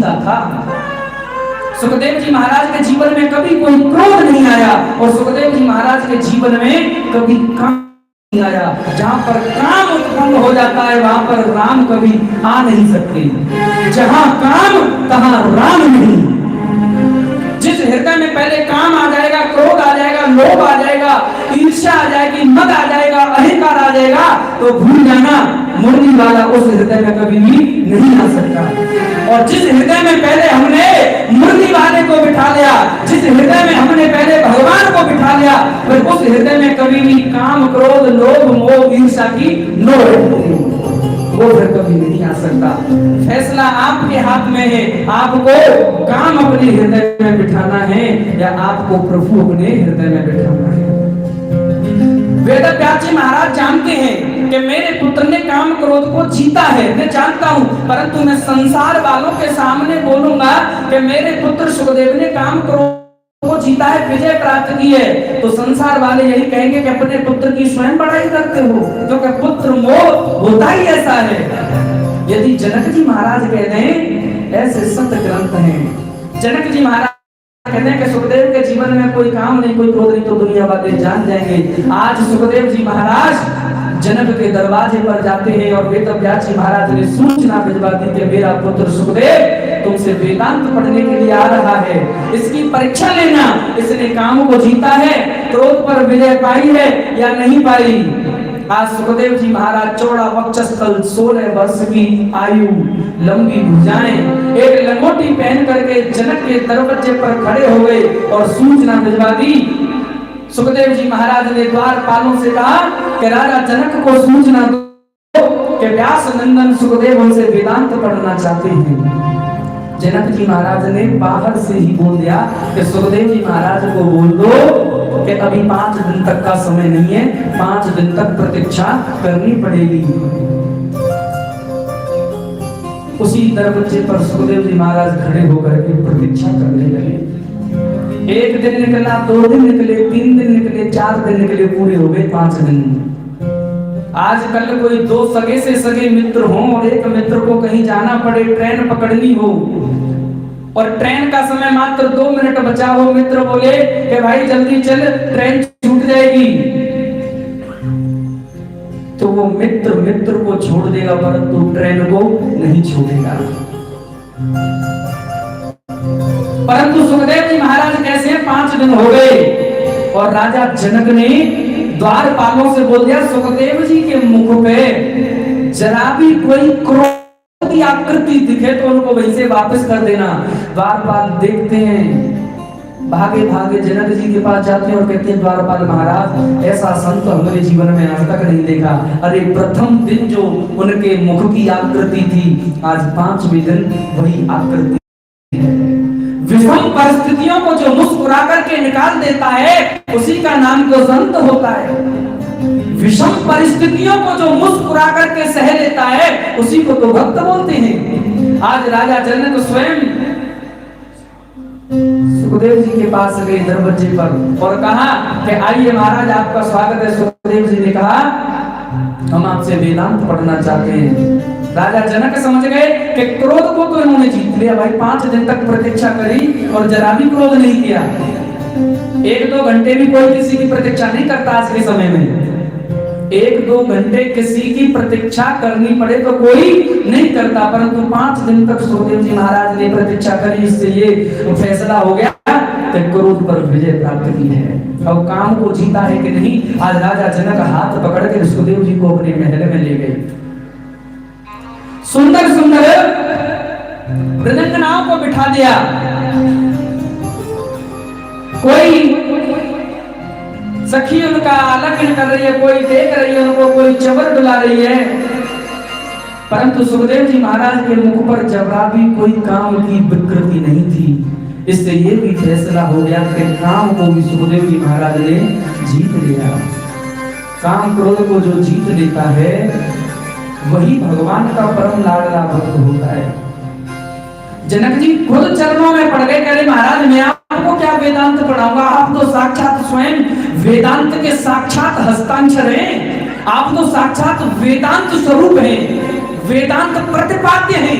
जीता था। सुखदेव जी महाराज के जीवन में कभी कोई क्रोध नहीं आया और सुखदेव जी महाराज के जीवन में कभी काम नहीं आया। जहां पर काम उत्पन्न हो जाता है वहां पर राम कभी आ नहीं सकते। जहां काम तहां राम नहीं। जिस हृदय में पहले काम आ जाएगा, क्रोध आ जाएगा, लोभ आ जाएगा, ईर्ष्या आ जाएगी, मद आ जाएगा, अहंकार आ जाएगा, तो भूल जाना मुरली वाला उस हृदय में कभी भी नहीं आ सकता। और जिस हृदय में पहले हमने मुरली वाले को बिठा लिया, जिस हृदय में हमने पहले भगवान को बिठा लिया, फिर उस हृदय में कभी भी काम, क्रोध, लोभ, मोह, ईर्ष्या की लोभ वो फिर कभी नहीं आ सकता। फैसला आपके हाथ में है, आपको काम अपने हृदय में बिठाना है या आपको प्रभु अपने हृदय में बिठाना है। वेदव्यास जी महाराज जानते हैं कि मेरे पुत्र ने काम क्रोध को जीता है, मैं जानता हूं, परंतु मैं संसार वालों के सामने बोलूंगा कि मेरे पुत्र सुखदेव ने काम क्रोध को जीता है, विजय प्राप्त की है, तो संसार वाले यही कहेंगे कि अपने पुत्र की स्वयं बड़ाई करते हो, क्योंकि पुत्र मोह होता ही ऐसा है। यदि जनक जी महाराज कह दें, ऐसे संत ग्रंथ हैं, जनक जी महाराज कहते हैं कि सुखदेव के जीवन में कोई काम नहीं, कोई क्रोध नहीं, तो दुनिया वाले जान जाएंगे। आज सुखदेव जी महाराज जनक के दरवाजे पर जाते हैं और वेदव्यास जी महाराज ने सूचना भिजवा दी कि मेरा पुत्र सुखदेव तुमसे वेदांत पढ़ने के लिए आ रहा है, इसकी परीक्षा लेना, इसने काम को जीता है, क्रोध पर विजय पाई है या नहीं पाई। आज सुखदेव जी महाराज चौड़ा वक्षस्थल, 16 वर्ष की आयु, लंबी भुजाएं, एक लंगोटी पहन करके जनक के दरवाजे पर खड़े हो गए और सूचना भिजवा दी। सुखदेव जी महाराज ने द्वारपालों से कहा कि राजा जनक को सूचना दो कि व्यास नंदन सुखदेव हमसे वेदांत पढ़ना चाहते हैं। जनक जी महाराज ने बाहर से ही बोल दिया कि सुखदेव जी महाराज को बोल दो कि अभी 5 दिन तक का समय नहीं है, 5 दिन तक प्रतीक्षा करनी पड़ेगी। उसी दरवाजे पर सुखदेव जी महाराज खड़े होकर के प्रतीक्षा करने लगे। 1 दिन निकला, 2 दिन निकले, 3 दिन निकले, 4 दिन निकले, पूरे हो गए 5 दिन। आजकल कोई 2 सगे से सगे मित्र हो और एक मित्र को कहीं जाना पड़े, ट्रेन पकड़नी हो और ट्रेन का समय मात्र 2 मिनट बचा हो, मित्र बोले कि भाई जल्दी चल, ट्रेन छूट जाएगी, तो वो मित्र को छोड़ देगा परंतु ट्रेन को नहीं छोड़ेगा। परंतु सुखदेव जी महाराज कैसे हैं, 5 दिन हो गए और राजा जनक ने द्वारपालों से बोल दिया सुखदेव जी के मुख पे जरा भी कोई क्रोध की आकृति दिखे तो उनको वैसे वापस कर देना। द्वारपाल देखते हैं, भागे भागे जनक जी के पास जाते हैं और कहते हैं द्वारपाल महाराज ऐसा संत हमारे जीवन में आज तक नहीं देखा। अरे प्रथम दिन जो उनके मुख की आकृति थी, आज 5वें दिन वही आकृति है। विषम परिस्थितियों को जो मुस्कुरा करके निकाल देता है उसी का नाम तो संत होता है। विषम परिस्थितियों को जो मुस्कुरा करके सह लेता है उसी को तो भक्त बोलते हैं। आज राजा जनक स्वयं सुखदेव जी के पास गए दरवाजे पर और कहा कि आइए महाराज आपका स्वागत है। सुखदेव जी ने कहा हम आपसे वेदांत पढ़ना चाहते हैं। राजा जनक समझ गए कि क्रोध को तो इन्होंने जीत लिया, भाई 5 दिन तक प्रतीक्षा करी और जरा भी क्रोध नहीं किया। 1-2 घंटे भी कोई किसी की प्रतीक्षा नहीं करता आज के समय में। 1-2 घंटे किसी की प्रतीक्षा करनी पड़े तो कोई नहीं करता, परंतु 5 दिन तक सुखदेव जी महाराज ने प्रतीक्षा करी, इससे ये फैसला हो गया कि क्रोध पर विजय प्राप्त की है। अब काम को जीता है कि नहीं। आज राजा जनक हाथ पकड़ के सुखदेव जी को अपने महल में ले गए। सुंदर सुंदर मृदंगनाओं को बिठा दिया। कोई सखी उनका आलिंगन कर रही है, कोई देख रही है उनको, कोई चवर डुला रही है, परंतु सुखदेव जी महाराज के मुख पर जरा भी कोई काम की विकृति नहीं थी। इससे ये भी फैसला हो गया कि काम को भी सुखदेव जी महाराज ने जीत लिया। काम क्रोध को जो जीत लेता है वही भगवान का परम लाडला भक्त होता है। जनक जी खुद चरणों में पड़ गए, कह रहे महाराज मैं आपको क्या वेदांत पढ़ाऊंगा, आप तो साक्षात स्वयं वेदांत के साक्षात हस्ताक्षर हैं, आप तो साक्षात वेदांत स्वरूप हैं, वेदांत प्रतिपाद्य हैं।